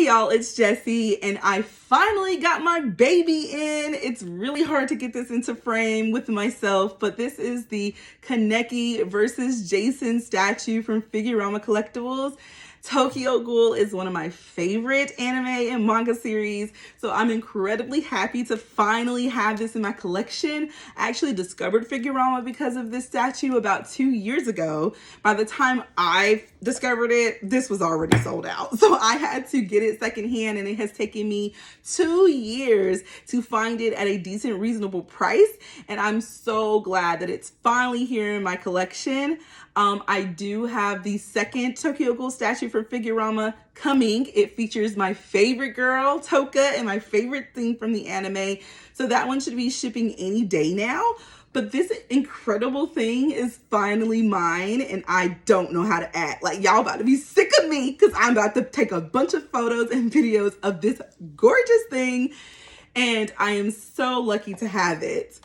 Hey y'all, it's Jessie, and I finally got my baby in. It's really hard to get this into frame with myself, but this is the Kaneki versus Jason statue from Figurama Collectibles. Tokyo Ghoul is one of my favorite anime and manga series, so I'm incredibly happy to finally have this in my collection. I actually discovered Figurama because of this statue about 2 years ago. By the time I discovered it, this was already sold out, so I had to get it secondhand, and it has taken me 2 years to find it at a decent, reasonable price, and I'm so glad that it's finally here in my collection. I do have the second Tokyo Ghoul statue for Figurama coming. It features my favorite girl, Toka, and my favorite thing from the anime. So that one should be shipping any day now. But this incredible thing is finally mine, and I don't know how to act. Like, y'all about to be sick of me because I'm about to take a bunch of photos and videos of this gorgeous thing, and I am so lucky to have it.